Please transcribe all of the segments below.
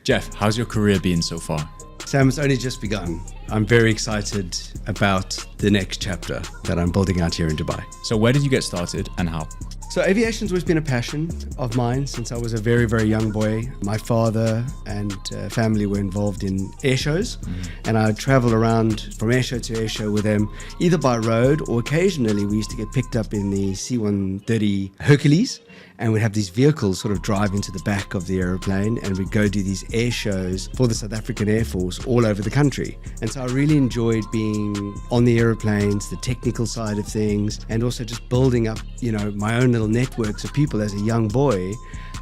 Jeff, how's your career been so far? Sam, it's only just begun. I'm very excited about the next chapter that I'm building out here in Dubai. So where did you get started and how? So aviation's always been a passion of mine since I was a very, very young boy. My father and family were involved in air shows, and I would travel around from air show to air show with them, either by road or occasionally we used to get picked up in the C-130 Hercules, and we'd have these vehicles sort of drive into the back of the aeroplane, and we'd go do these air shows for the South African Air Force all over the country. And so I really enjoyed being on the aeroplanes, the technical side of things, and also just building up, my own little networks of people as a young boy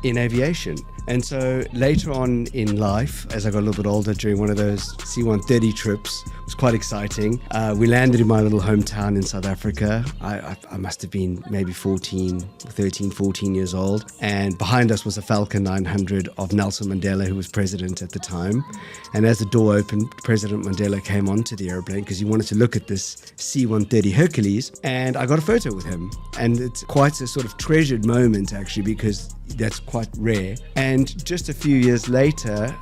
in aviation. And so later on in life, as I got a little bit older during one of those C-130 trips, it was quite exciting. We landed in my little hometown in South Africa. I must have been maybe 13, 14 years old. And behind us was a Falcon 900 of Nelson Mandela, who was president at the time. And as the door opened, President Mandela came onto the airplane because he wanted to look at this C-130 Hercules. And I got a photo with him. And it's quite a sort of treasured moment, actually, because that's quite rare. And just a few years later,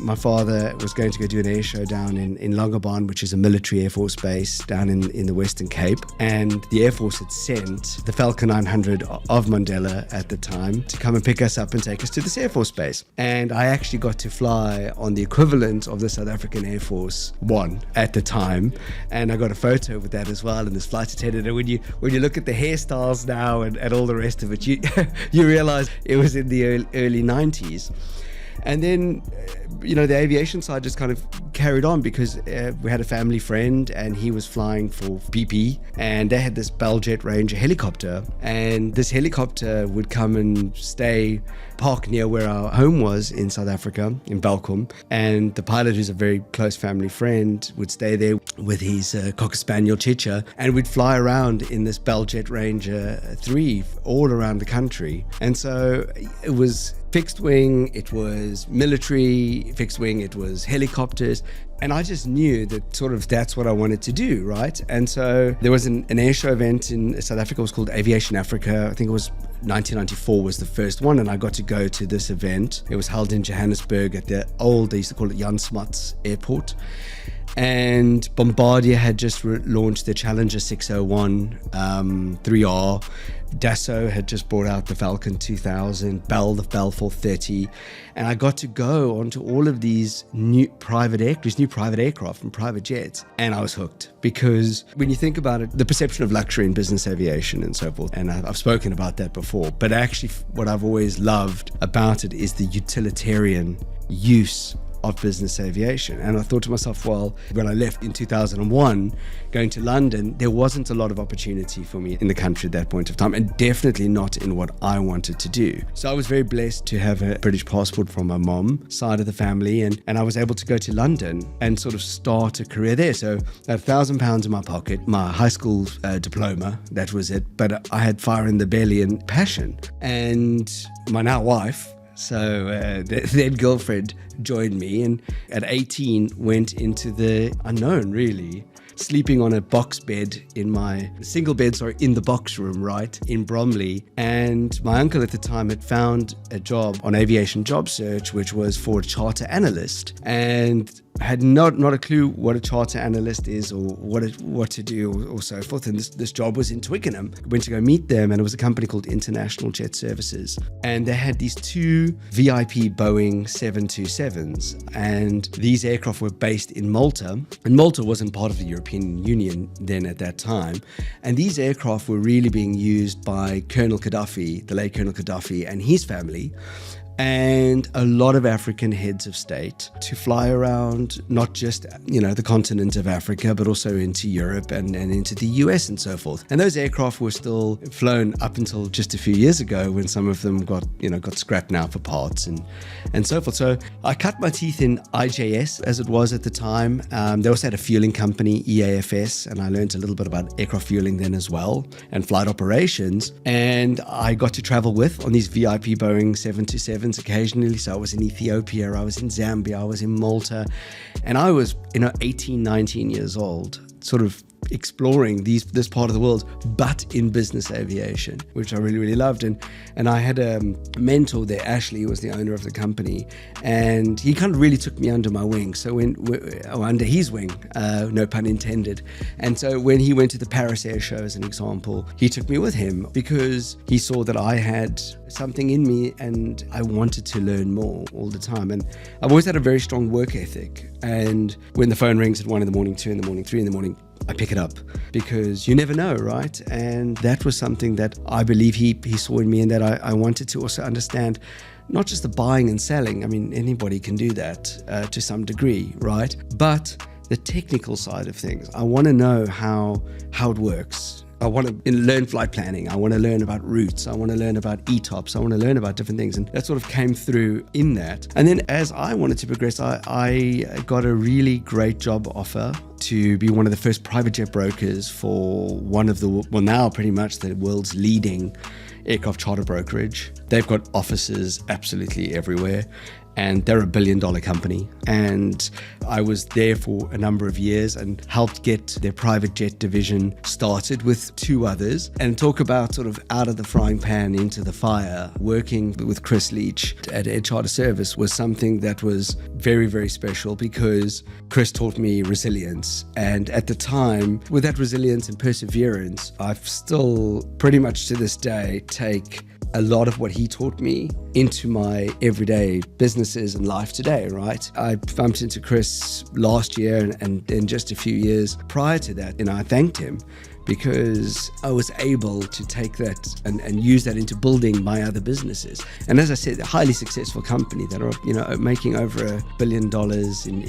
my father was going to go do an air show down in Longabon, which is a military Air Force base down in the Western Cape. And the Air Force had sent the Falcon 900 of Mandela at the time to come and pick us up and take us to this Air Force base. And I actually got to fly on the equivalent of the South African Air Force One at the time. And I got a photo with that as well, and this flight attendant. And when you look at the hairstyles now and all the rest of it, you realize it was in the early 90s. And then, the aviation side just kind of carried on because we had a family friend and he was flying for BP, and they had this Bell Jet Ranger helicopter, and this helicopter would come and park near where our home was in South Africa, in Belcom, and the pilot, who's a very close family friend, would stay there with his Cocker Spaniel Chicha, and we'd fly around in this Bell Jet Ranger 3 all around the country. And so it was fixed wing, it was military fixed wing, it was helicopters, and I just knew that that's what I wanted to do, right? And so there was an air show event in South Africa. It was called Aviation Africa. I think it was 1994 was the first one, and I got to go to this event. It was held in Johannesburg at they used to call it Jan Smuts Airport. And Bombardier had just launched the Challenger 601 3R. Dassault had just brought out the Falcon 2000, Bell 430, and I got to go onto all of these new private aircraft and private jets, and I was hooked. Because when you think about it, the perception of luxury in business aviation and so forth, and I've spoken about that before, but actually what I've always loved about it is the utilitarian use of business aviation. And I thought to myself, well, when I left in 2001 going to London, there wasn't a lot of opportunity for me in the country at that point of time, and definitely not in what I wanted to do. So I was very blessed to have a British passport from my mom side of the family, and I was able to go to London and sort of start a career there. So I had £1,000 in my pocket, my high school diploma, that was it, but I had fire in the belly and passion. And my now wife, so then girlfriend, joined me, and at 18 went into the unknown, really, sleeping on a box bed in the box room, right, in Bromley. And my uncle at the time had found a job on Aviation Job Search, which was for a charter analyst, and had not a clue what a charter analyst is or what to do or so forth. And this job was in Twickenham. I went to go meet them, and it was a company called International Jet Services. And they had these two VIP Boeing 727s, and these aircraft were based in Malta. And Malta wasn't part of the European Union then at that time. And these aircraft were really being used by Colonel Gaddafi, the late Colonel Gaddafi, and his family, and a lot of African heads of state to fly around, not just, the continent of Africa, but also into Europe and into the US and so forth. And those aircraft were still flown up until just a few years ago, when some of them got scrapped now for parts and so forth. So I cut my teeth in IJS, as it was at the time. They also had a fueling company, EAFS, and I learned a little bit about aircraft fueling then as well, and flight operations. And I got to travel on these VIP Boeing 727s occasionally. So I was in Ethiopia, I was in Zambia, I was in Malta, and I was 18, 19 years old, sort of exploring this part of the world, but in business aviation, which I really, really loved. And I had a mentor there, Ashley, who was the owner of the company, and he kind of really took me under my wing. So under his wing, no pun intended. And so when he went to the Paris Air Show, as an example, he took me with him because he saw that I had something in me and I wanted to learn more all the time. And I've always had a very strong work ethic. And when the phone rings at 1 in the morning, 2 in the morning, 3 in the morning, I pick it up because you never know, right? And that was something that I believe he saw in me, and that I wanted to also understand not just the buying and selling. I mean, anybody can do that to some degree, right? But the technical side of things. I want to know how it works. I want to learn flight planning. I want to learn about routes. I want to learn about ETOPS. I want to learn about different things. And that sort of came through in that. And then as I wanted to progress, I got a really great job offer to be one of the first private jet brokers for one of the, well, now pretty much the world's leading aircraft charter brokerage. They've got offices absolutely everywhere. And they're $1 billion company. And I was there for a number of years and helped get their private jet division started with 2 others. And talk about sort of out of the frying pan into the fire. Working with Chris Leach at Air Charter Service was something that was very, very special, because Chris taught me resilience. And at the time, with that resilience and perseverance, I've still pretty much to this day take a lot of what he taught me into my everyday businesses and life today, right? I bumped into Chris last year and in just a few years prior to that, I thanked him because I was able to take that and use that into building my other businesses. And as I said, a highly successful company that are, making over $1 billion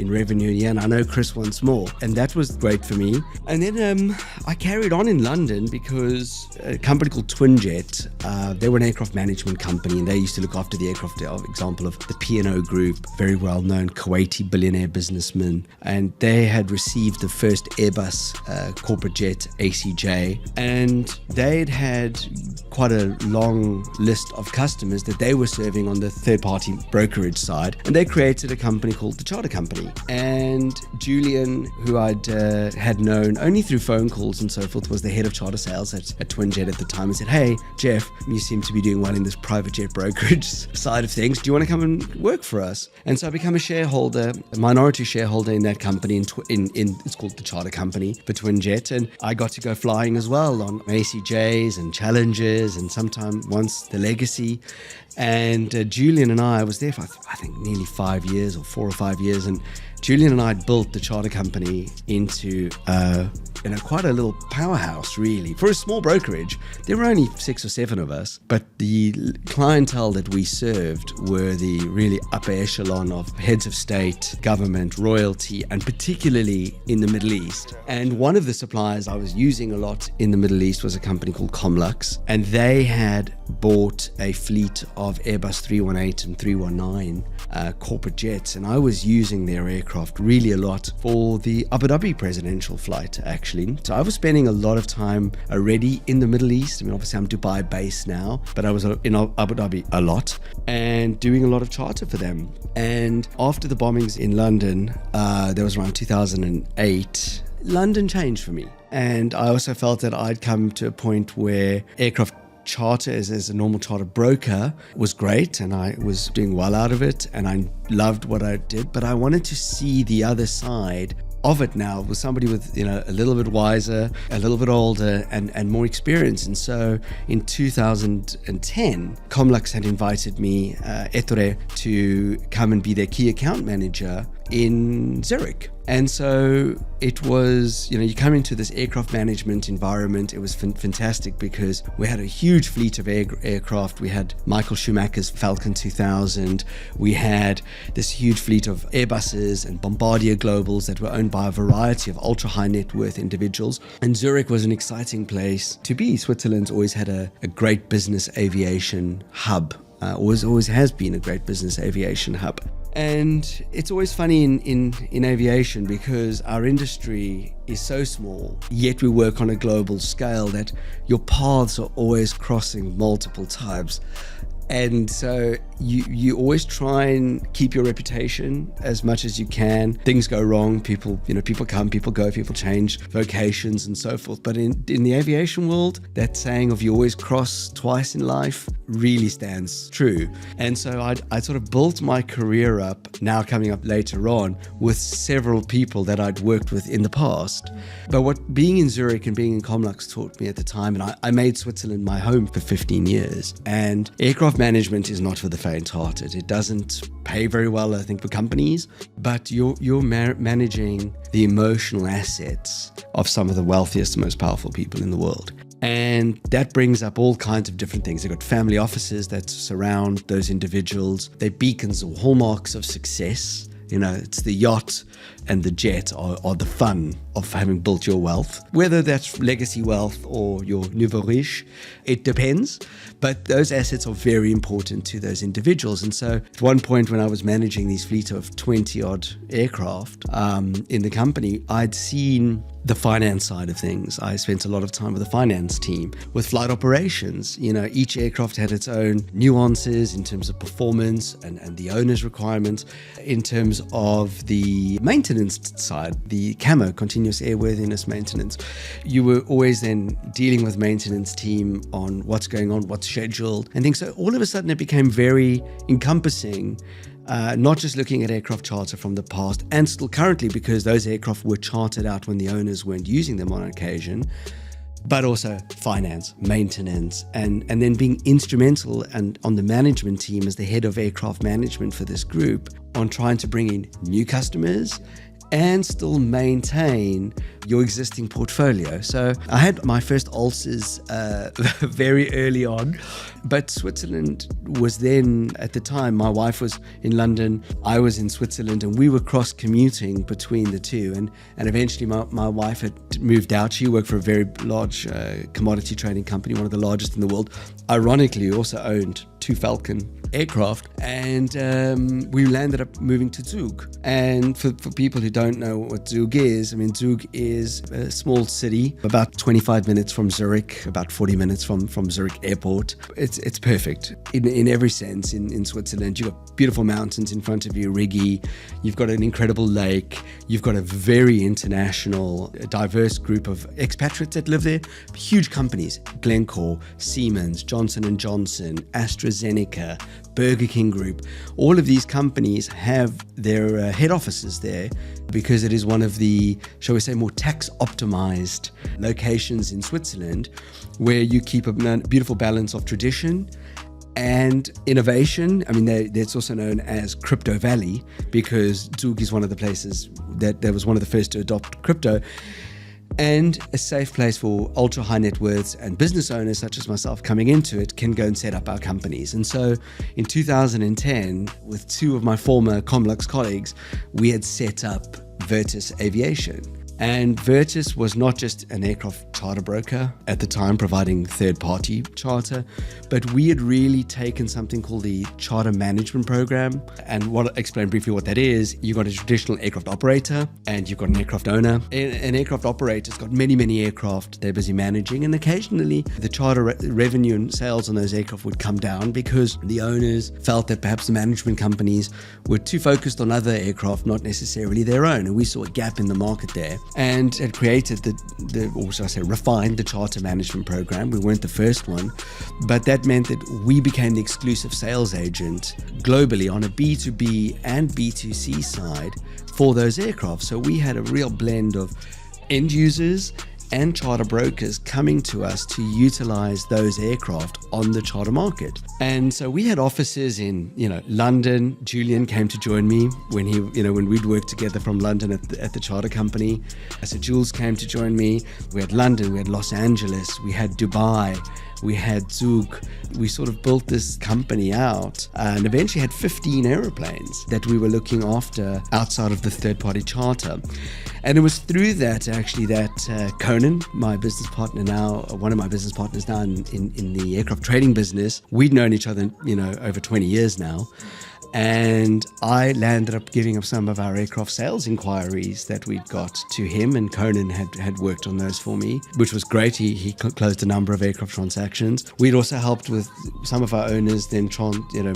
in revenue a year. And I know Chris wants more. And that was great for me. And then I carried on in London because a company called Twinjet, they were an aircraft management company, and they used to look after the aircraft, example of the P&O Group, very well-known Kuwaiti billionaire businessman. And they had received the first Airbus corporate jet, ACJ, and they'd had quite a long list of customers that they were serving on the third-party brokerage side, and they created a company called the Charter Company. And Julian, who I'd had known only through phone calls and so forth, was the head of charter sales at Twinjet at the time, and said, "Hey, Jeff, you seem to be doing well in this private jet brokerage side of things. Do you want to come and work for us?" And so I became a shareholder, a minority shareholder in that company, in it's called the Charter Company for Twinjet, and I got to go flying as well on ACJs and Challengers, and sometimes once the Legacy. And Julian and I was there for, I think, nearly 5 years or 4 or 5 years. And Julian and I built the Charter Company into quite a little powerhouse, really. For a small brokerage, there were only 6 or 7 of us, but the clientele that we served were the really upper echelon of heads of state, government, royalty, and particularly in the Middle East. And one of the suppliers I was using a lot in the Middle East was a company called Comlux, and they had bought a fleet of Airbus 318 and 319 corporate jets, and I was using their aircraft really a lot for the Abu Dhabi presidential flight, actually. So I was spending a lot of time already in the Middle East. I mean, obviously I'm Dubai based now, but I was in Abu Dhabi a lot and doing a lot of charter for them. And after the bombings in London, that was around 2008, London changed for me. And I also felt that I'd come to a point where aircraft charter as a normal charter broker was great, and I was doing well out of it, and I loved what I did, but I wanted to see the other side of it now with somebody with a little bit wiser, a little bit older, and more experience. And so in 2010, Comlux had invited me, Ettore, to come and be their key account manager in Zurich. And so it was, you come into this aircraft management environment. It was fantastic because we had a huge fleet of aircraft. We had Michael Schumacher's Falcon 2000. We had this huge fleet of Airbuses and Bombardier Globals that were owned by a variety of ultra high net worth individuals. And Zurich was an exciting place to be. Switzerland's always had a great business aviation hub. Always has been a great business aviation hub. And it's always funny in aviation because our industry is so small, yet we work on a global scale that your paths are always crossing multiple times. And so you always try and keep your reputation as much as you can. Things go wrong. People come, people go, people change vocations and so forth. But in the aviation world, that saying of you always cross twice in life really stands true. And so I sort of built my career up, now coming up later on, with several people that I'd worked with in the past. But what being in Zurich and being in Comlux taught me at the time, and I made Switzerland my home for 15 years, and aircraft management is not for the faint-hearted. It doesn't pay very well, I think, for companies, but you're managing the emotional assets of some of the wealthiest, most powerful people in the world. And that brings up all kinds of different things. They've got family offices that surround those individuals. They're beacons or hallmarks of success. It's the yacht and the jet are the fun of having built your wealth. Whether that's legacy wealth or your nouveau riche, it depends. But those assets are very important to those individuals. And so at one point when I was managing these fleet of 20-odd aircraft in the company, I'd seen the finance side of things. I spent a lot of time with the finance team, with flight operations. Each aircraft had its own nuances in terms of performance and the owner's requirements. In terms of the maintenance side, the CAMO, continuous airworthiness maintenance, you were always then dealing with maintenance team on what's going on, what's scheduled and things. So all of a sudden it became very encompassing. Not just looking at aircraft charter from the past and still currently, because those aircraft were chartered out when the owners weren't using them on occasion, but also finance, maintenance, and then being instrumental and on the management team as the head of aircraft management for this group on trying to bring in new customers and still maintain your existing portfolio. So I had my first ulcers very early on, but Switzerland was then, at the time, my wife was in London, I was in Switzerland, and we were cross-commuting between the two. And eventually my wife had moved out. She worked for a very large commodity trading company, one of the largest in the world. Ironically, also owned 2 Falcon aircraft, and we landed up moving to Zug. And for people who don't know what Zug is, Zug is a small city, about 25 minutes from Zurich, about 40 minutes from Zurich airport. It's perfect in every sense in Switzerland. You've got beautiful mountains in front of you, Rigi. You've got an incredible lake. You've got a very international, diverse group of expatriates that live there. Huge companies, Glencore, Siemens, Johnson & Johnson, AstraZeneca, Burger King Group. All of these companies have their head offices there because it is one of the, shall we say, more tax optimized locations in Switzerland, where you keep a beautiful balance of tradition and innovation. That's also known as Crypto Valley, because Zug is one of the places that was one of the first to adopt crypto, and a safe place for ultra high net worths and business owners such as myself coming into it can go and set up our companies. And so in 2010, with 2 of my former Comlux colleagues, we had set up Virtus Aviation. And Virtus was not just an aircraft charter broker at the time providing third-party charter, but we had really taken something called the Charter Management Program. And what explain briefly what that is, you've got a traditional aircraft operator and you've got an aircraft owner. An aircraft operator's got many aircraft they're busy managing, and occasionally the charter revenue and sales on those aircraft would come down because the owners felt that perhaps the management companies were too focused on other aircraft, not necessarily their own. And we saw a gap in the market there, and had created refined the charter management program. We weren't the first one, but that meant that we became the exclusive sales agent globally on a B2B and B2C side for those aircraft. So we had a real blend of end users and charter brokers coming to us to utilize those aircraft on the charter market. And so we had offices in, London. Julian came to join me when we'd worked together from London at the charter company. So Jules came to join me. We had London, we had Los Angeles, we had Dubai, we had Zug. We sort of built this company out and eventually had 15 aeroplanes that we were looking after outside of the third-party charter. And it was through that, actually, that Conan, my business partner now, one of my business partners now in the aircraft trading business, we'd known each other, over 20 years now. And I landed up giving up some of our aircraft sales inquiries that we'd got to him, and Conan had worked on those for me, which was great. He closed a number of aircraft transactions transactions. We'd also helped with some of our owners then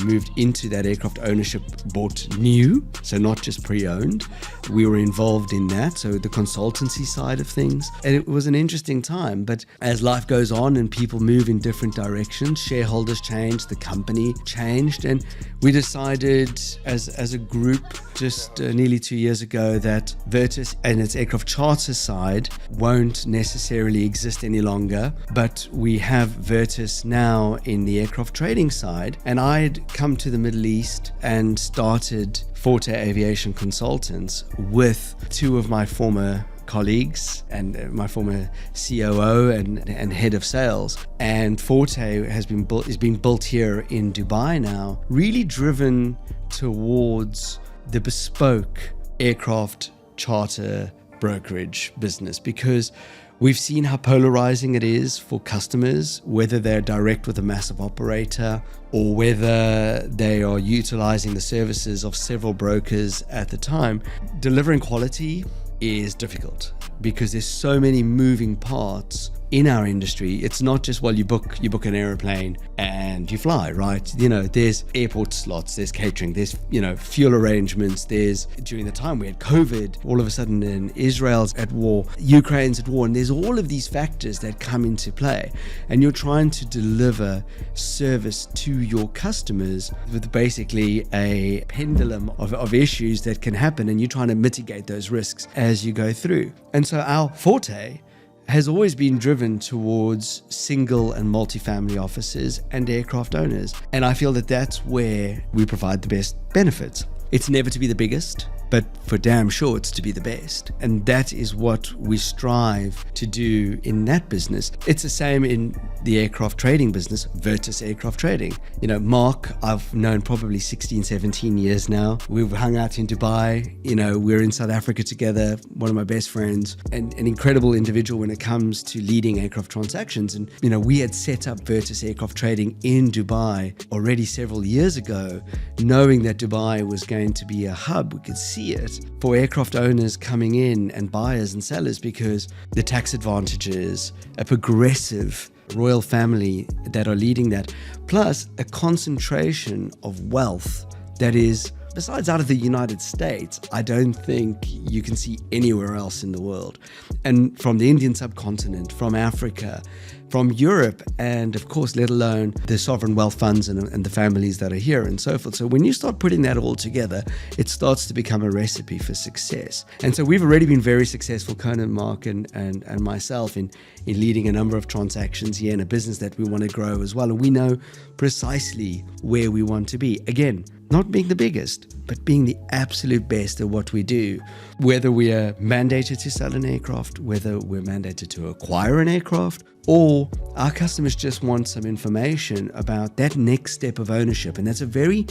moved into that aircraft ownership, bought new, so not just pre-owned. We were involved in that, so the consultancy side of things. And it was an interesting time, but as life goes on and people move in different directions, shareholders changed, the company changed, and we decided as a group just nearly 2 years ago that Virtus and its aircraft charter side won't necessarily exist any longer, but we have Virtus now in the aircraft trading side. And I'd come to the Middle East and started Forte Aviation Consultants with two of my former colleagues and my former COO and head of sales. And Forte is being built here in Dubai now, really driven towards the bespoke aircraft charter brokerage business, because we've seen how polarizing it is for customers, whether they're direct with a massive operator or whether they are utilizing the services of several brokers at the time. Delivering quality is difficult because there's so many moving parts in our industry. It's not just, well, you book an airplane and you fly, right? There's airport slots, there's catering, there's, fuel arrangements, there's, during the time we had COVID, all of a sudden in Israel's at war, Ukraine's at war, and there's all of these factors that come into play. And you're trying to deliver service to your customers with basically a pendulum of issues that can happen, and you're trying to mitigate those risks as you go through. And so our Forte has always been driven towards single and multi-family offices and aircraft owners. And I feel that that's where we provide the best benefits. It's never to be the biggest, but for damn sure it's to be the best. And that is what we strive to do in that business. It's the same in the aircraft trading business, Virtus Aircraft Trading. Mark, I've known probably 16, 17 years now. We've hung out in Dubai. We're in South Africa together, one of my best friends, and an incredible individual when it comes to leading aircraft transactions. And, we had set up Virtus Aircraft Trading in Dubai already several years ago, knowing that Dubai was going to be a hub. We could see it for aircraft owners coming in and buyers and sellers, because the tax advantages, a progressive royal family that are leading that, plus a concentration of wealth that is, besides out of the United States, I don't think you can see anywhere else in the world. And from the Indian subcontinent, from Africa, from Europe, and of course, let alone the sovereign wealth funds and the families that are here and so forth. So when you start putting that all together, it starts to become a recipe for success. And so we've already been very successful, Conan, Mark, and myself, in leading a number of transactions here in a business that we want to grow as well. And we know precisely where we want to be. Again, not being the biggest, but being the absolute best at what we do. Whether we are mandated to sell an aircraft, whether we're mandated to acquire an aircraft, or our customers just want some information about that next step of ownership. And that's a very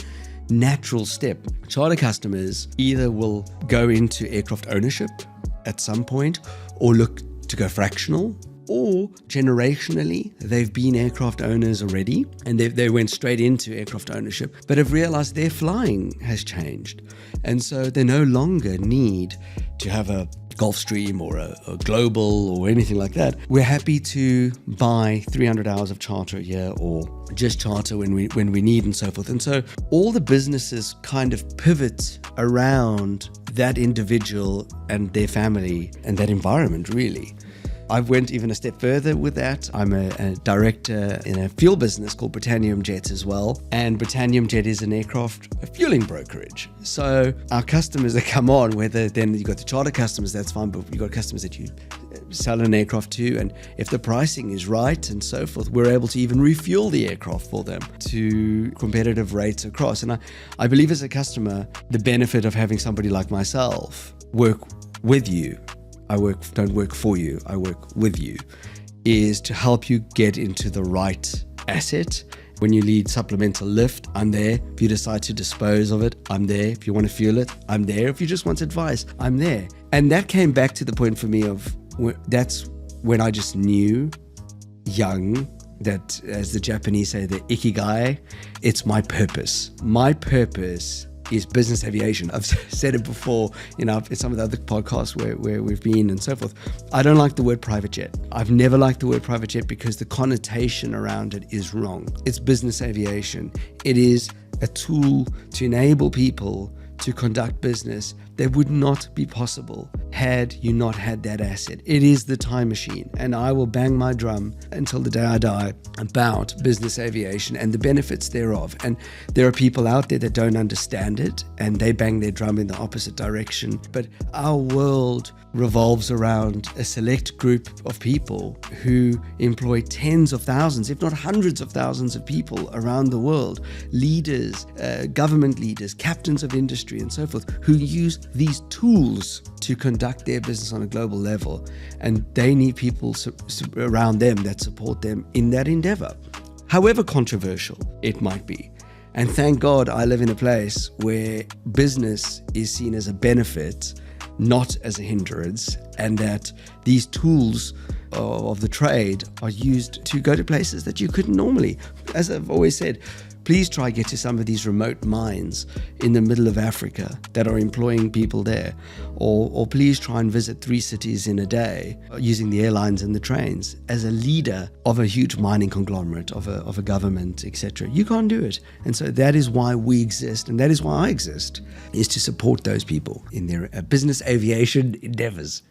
natural step. Charter customers either will go into aircraft ownership at some point, or look to go fractional, or generationally, they've been aircraft owners already and they went straight into aircraft ownership, but have realized their flying has changed. And so they no longer need to have a Gulfstream or a Global or anything like that. We're happy to buy 300 hours of charter a year, or just charter when we need, and so forth. And so all the businesses kind of pivot around that individual and their family and that environment, really. I went even a step further with that. I'm a director in a fuel business called Britannium Jet as well. And Britannium Jet is an aircraft fueling brokerage. So our customers that come on, whether then you've got the charter customers, that's fine, but you've got customers that you sell an aircraft to. And if the pricing is right and so forth, we're able to even refuel the aircraft for them to competitive rates across. And I believe as a customer, the benefit of having somebody like myself work with you, don't work for you, I work with you, is to help you get into the right asset. When you need supplemental lift, I'm there. If you decide to dispose of it, I'm there. If you want to fuel it, I'm there. If you just want advice, I'm there. And that came back to the point for me of, that's when I just knew, young, that, as the Japanese say, the ikigai, it's my purpose. My purpose is business aviation. I've said it before, in some of the other podcasts where we've been and so forth. I don't like the word private jet. I've never liked the word private jet because the connotation around it is wrong. It's business aviation. It is a tool to enable people to conduct business that would not be possible had you not had that asset. It is the time machine, and I will bang my drum until the day I die about business aviation and the benefits thereof. And there are people out there that don't understand it, and they bang their drum in the opposite direction. But our world revolves around a select group of people who employ tens of thousands, if not hundreds of thousands of people around the world, leaders, government leaders, captains of industry and so forth, who use these tools to conduct their business on a global level. And they need people around them that support them in that endeavor, however controversial it might be. And thank God I live in a place where business is seen as a benefit, not as a hindrance, and that these tools of the trade are used to go to places that you couldn't normally. As I've always said, please try get to some of these remote mines in the middle of Africa that are employing people there, or please try and visit 3 cities in a day using the airlines and the trains as a leader of a huge mining conglomerate, of a government, etc. You can't do it. And so that is why we exist, and that is why I exist, is to support those people in their business aviation endeavors.